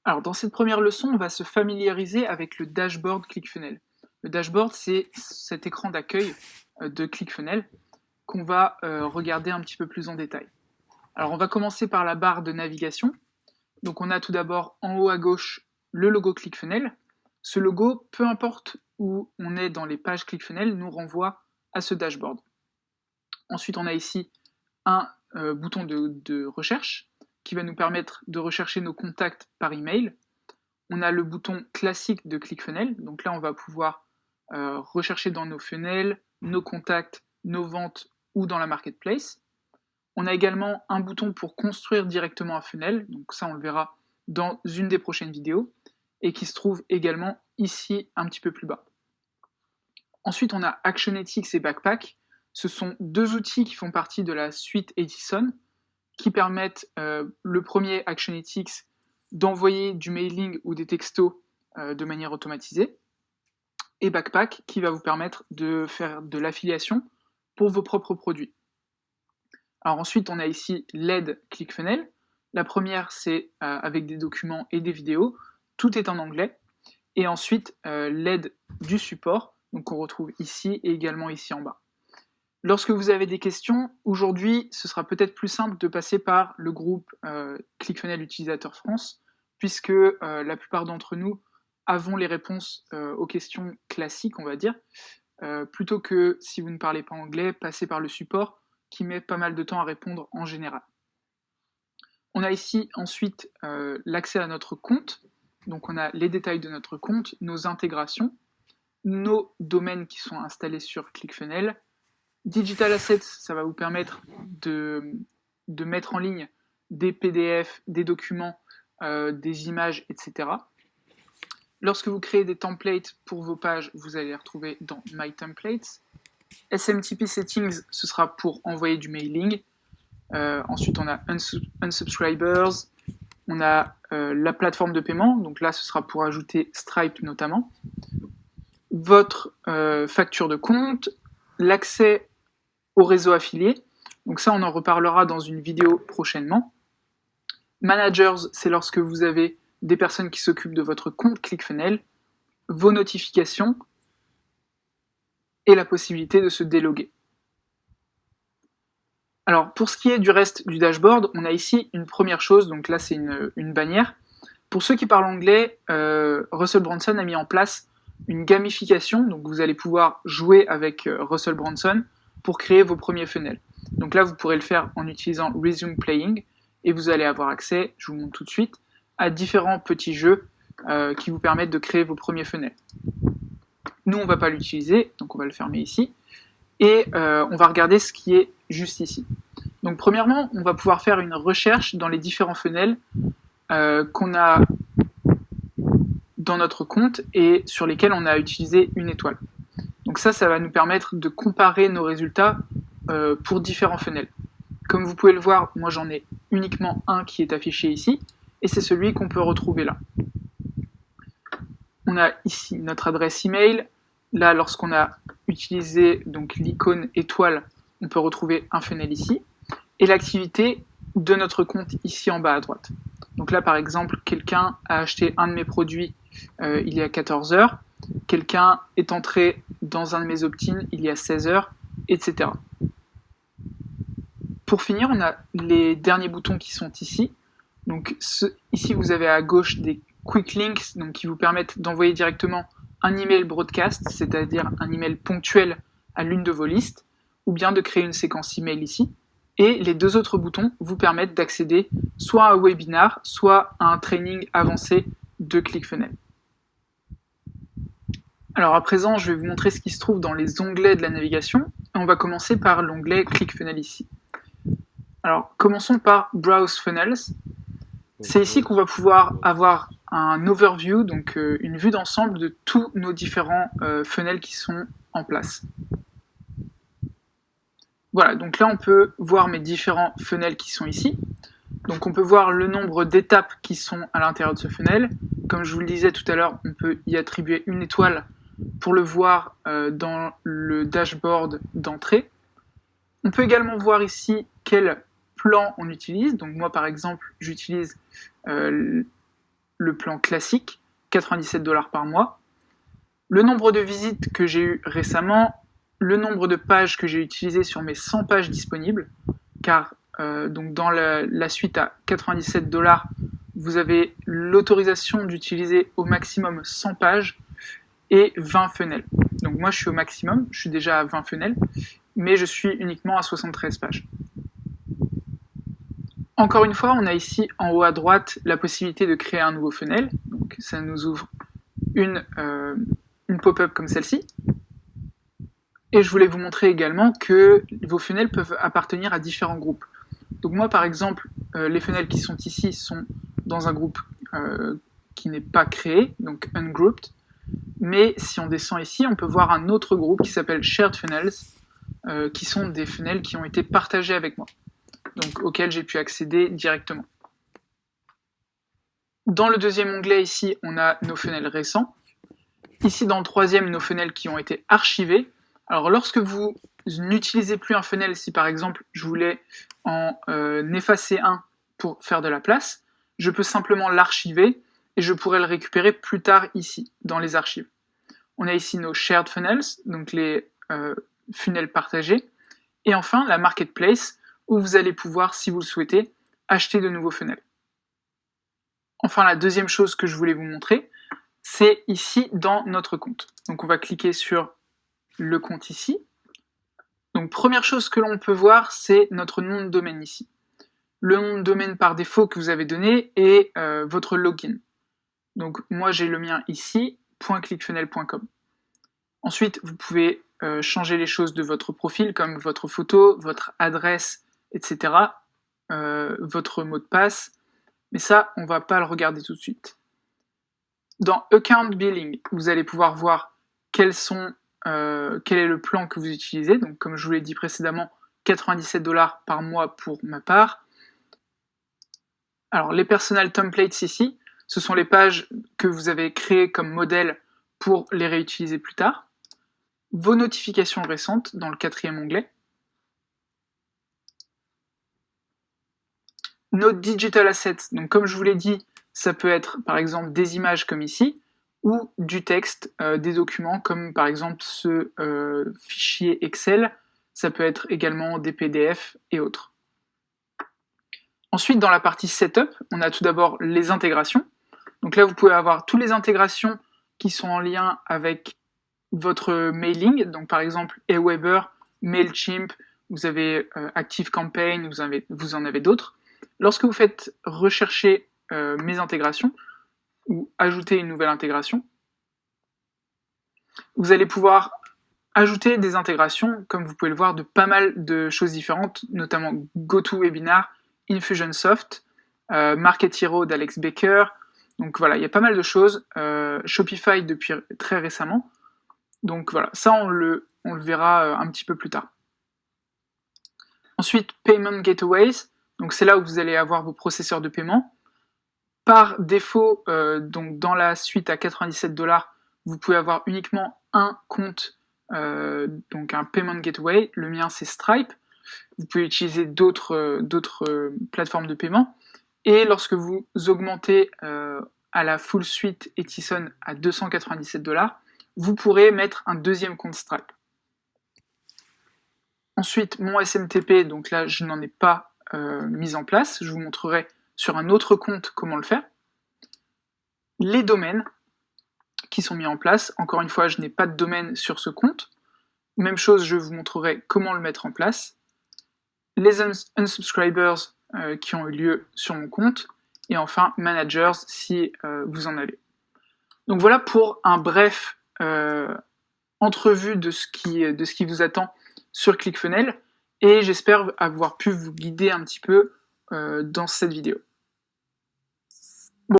Alors, dans cette première leçon, on va se familiariser avec le dashboard ClickFunnels. Le dashboard, c'est cet écran d'accueil de ClickFunnels qu'on va regarder un petit peu plus en détail. Alors, on va commencer par la barre de navigation. Donc, on a tout d'abord en haut à gauche le logo ClickFunnels. Ce logo, peu importe où on est dans les pages ClickFunnels, nous renvoie à ce dashboard. Ensuite, on a ici un bouton de recherche qui va nous permettre de rechercher nos contacts par email. On a le bouton classique de ClickFunnels, donc là on va pouvoir rechercher dans nos funnels, nos contacts, nos ventes ou dans la marketplace. On a également un bouton pour construire directement un funnel, donc ça on le verra dans une des prochaines vidéos, et qui se trouve également ici un petit peu plus bas. Ensuite on a Actionetics et Backpack. Ce sont deux outils qui font partie de la suite Edison, qui permettent le premier Actionetics d'envoyer du mailing ou des textos de manière automatisée, et Backpack qui va vous permettre de faire de l'affiliation pour vos propres produits. Alors ensuite, on a ici l'aide ClickFunnels. La première, c'est avec des documents et des vidéos. Tout est en anglais. Et ensuite, l'aide du support, donc on retrouve ici et également ici en bas. Lorsque vous avez des questions, aujourd'hui, ce sera peut-être plus simple de passer par le groupe ClickFunnels Utilisateurs France, puisque la plupart d'entre nous avons les réponses aux questions classiques, on va dire, plutôt que, si vous ne parlez pas anglais, passer par le support, qui met pas mal de temps à répondre en général. On a ici ensuite l'accès à notre compte, donc on a les détails de notre compte, nos intégrations, nos domaines qui sont installés sur ClickFunnels. Digital Assets, ça va vous permettre de mettre en ligne des PDF, des documents, des images, etc. Lorsque vous créez des templates pour vos pages, vous allez les retrouver dans My Templates. SMTP Settings, ce sera pour envoyer du mailing. Ensuite, on a Unsubscribers. On a la plateforme de paiement. Donc là, ce sera pour ajouter Stripe notamment. Votre facture de compte. L'accès au réseau affilié. Donc ça, on en reparlera dans une vidéo prochainement. Managers, c'est lorsque vous avez des personnes qui s'occupent de votre compte ClickFunnels, vos notifications et la possibilité de se déloguer. Alors, pour ce qui est du reste du dashboard, on a ici une première chose, donc là c'est une bannière. Pour ceux qui parlent anglais, Russell Brunson a mis en place une gamification, donc vous allez pouvoir jouer avec Russell Brunson pour créer vos premiers funnels. Donc là, vous pourrez le faire en utilisant Resume Playing, et vous allez avoir accès, je vous montre tout de suite, à différents petits jeux qui vous permettent de créer vos premiers funnels. Nous, on ne va pas l'utiliser, donc on va le fermer ici, et on va regarder ce qui est juste ici. Donc premièrement, on va pouvoir faire une recherche dans les différents funnels qu'on a dans notre compte et sur lesquels on a utilisé une étoile. Donc ça va nous permettre de comparer nos résultats pour différents funnels. Comme vous pouvez le voir, moi j'en ai uniquement un qui est affiché ici, et c'est celui qu'on peut retrouver là. On a ici notre adresse email. Là, lorsqu'on a utilisé donc l'icône étoile, on peut retrouver un funnel ici. Et l'activité de notre compte ici en bas à droite. Donc là, par exemple, quelqu'un a acheté un de mes produits il y a 14 heures. Quelqu'un est entré dans un de mes opt-in il y a 16 heures, etc. Pour finir, on a les derniers boutons qui sont ici. Donc ici, vous avez à gauche des quick links donc, qui vous permettent d'envoyer directement un email broadcast, c'est-à-dire un email ponctuel à l'une de vos listes, ou bien de créer une séquence email ici. Et les deux autres boutons vous permettent d'accéder soit à un webinar, soit à un training avancé de ClickFunnels. Alors à présent, je vais vous montrer ce qui se trouve dans les onglets de la navigation. On va commencer par l'onglet ClickFunnels ici. Alors commençons par Browse Funnels. C'est ici qu'on va pouvoir avoir un overview, donc une vue d'ensemble de tous nos différents funnels qui sont en place. Voilà, donc là on peut voir mes différents funnels qui sont ici. Donc on peut voir le nombre d'étapes qui sont à l'intérieur de ce funnel. Comme je vous le disais tout à l'heure, on peut y attribuer une étoile pour le voir dans le dashboard d'entrée. On peut également voir ici quel plan on utilise. Donc moi par exemple, j'utilise le le plan classique, 97 $ par mois, le nombre de visites que j'ai eu récemment, le nombre de pages que j'ai utilisées sur mes 100 pages disponibles, car donc dans la suite à 97 $, vous avez l'autorisation d'utiliser au maximum 100 pages et 20 funnels. Donc moi je suis au maximum, je suis déjà à 20 funnels, mais je suis uniquement à 73 pages. Encore une fois, on a ici en haut à droite la possibilité de créer un nouveau funnel. Donc ça nous ouvre une pop-up comme celle-ci. Et je voulais vous montrer également que vos funnels peuvent appartenir à différents groupes. Donc moi par exemple, les funnels qui sont ici sont dans un groupe qui n'est pas créé, donc ungrouped. Mais si on descend ici, on peut voir un autre groupe qui s'appelle Shared Funnels, qui sont des funnels qui ont été partagés avec moi, donc auxquels j'ai pu accéder directement. Dans le deuxième onglet ici, on a nos funnels récents. Ici dans le troisième, nos funnels qui ont été archivés. Alors lorsque vous n'utilisez plus un funnel, si par exemple je voulais en effacer un pour faire de la place, je peux simplement l'archiver et je pourrais le récupérer plus tard ici, dans les archives. On a ici nos shared funnels, donc les funnels partagés, et enfin la marketplace, où vous allez pouvoir, si vous le souhaitez, acheter de nouveaux funnels. Enfin, la deuxième chose que je voulais vous montrer, c'est ici dans notre compte. Donc on va cliquer sur le compte ici. Donc première chose que l'on peut voir, c'est notre nom de domaine ici. Le nom de domaine par défaut que vous avez donné est votre login. Donc moi j'ai le mien ici, .clickfunnel.com. Ensuite, vous pouvez changer les choses de votre profil, comme votre photo, votre adresse, etc., votre mot de passe, mais ça, on ne va pas le regarder tout de suite. Dans Account Billing, vous allez pouvoir voir quel est le plan que vous utilisez. Donc, comme je vous l'ai dit précédemment, 97 $ par mois pour ma part. Alors, les personal templates ici, ce sont les pages que vous avez créées comme modèle pour les réutiliser plus tard. Vos notifications récentes dans le quatrième onglet. Nos digital assets, donc comme je vous l'ai dit, ça peut être par exemple des images comme ici, ou du texte, des documents comme par exemple ce fichier Excel, ça peut être également des PDF et autres. Ensuite, dans la partie Setup, on a tout d'abord les intégrations. Donc là, vous pouvez avoir toutes les intégrations qui sont en lien avec votre mailing, donc par exemple Aweber, Mailchimp, vous avez ActiveCampaign, vous en avez d'autres. Lorsque vous faites rechercher mes intégrations, ou ajouter une nouvelle intégration, vous allez pouvoir ajouter des intégrations, comme vous pouvez le voir, de pas mal de choses différentes, notamment GoToWebinar, Infusionsoft, Market Hero d'Alex Baker. Donc voilà, il y a pas mal de choses. Shopify depuis très récemment. Donc voilà, ça on le verra un petit peu plus tard. Ensuite, Payment Gateways. Donc c'est là où vous allez avoir vos processeurs de paiement. Par défaut, donc dans la suite à 97 $, vous pouvez avoir uniquement un compte, donc un Payment Gateway. Le mien c'est Stripe. Vous pouvez utiliser d'autres plateformes de paiement. Et lorsque vous augmentez à la full suite Etison à 297 $, vous pourrez mettre un deuxième compte Stripe. Ensuite, mon SMTP, donc là je n'en ai pas mis en place, je vous montrerai sur un autre compte comment le faire. Les domaines qui sont mis en place, encore une fois je n'ai pas de domaine sur ce compte, même chose je vous montrerai comment le mettre en place. Les unsubscribers qui ont eu lieu sur mon compte, et enfin managers si vous en avez. Donc voilà pour un bref entrevue de ce qui vous attend sur ClickFunnels, et j'espère avoir pu vous guider un petit peu dans cette vidéo.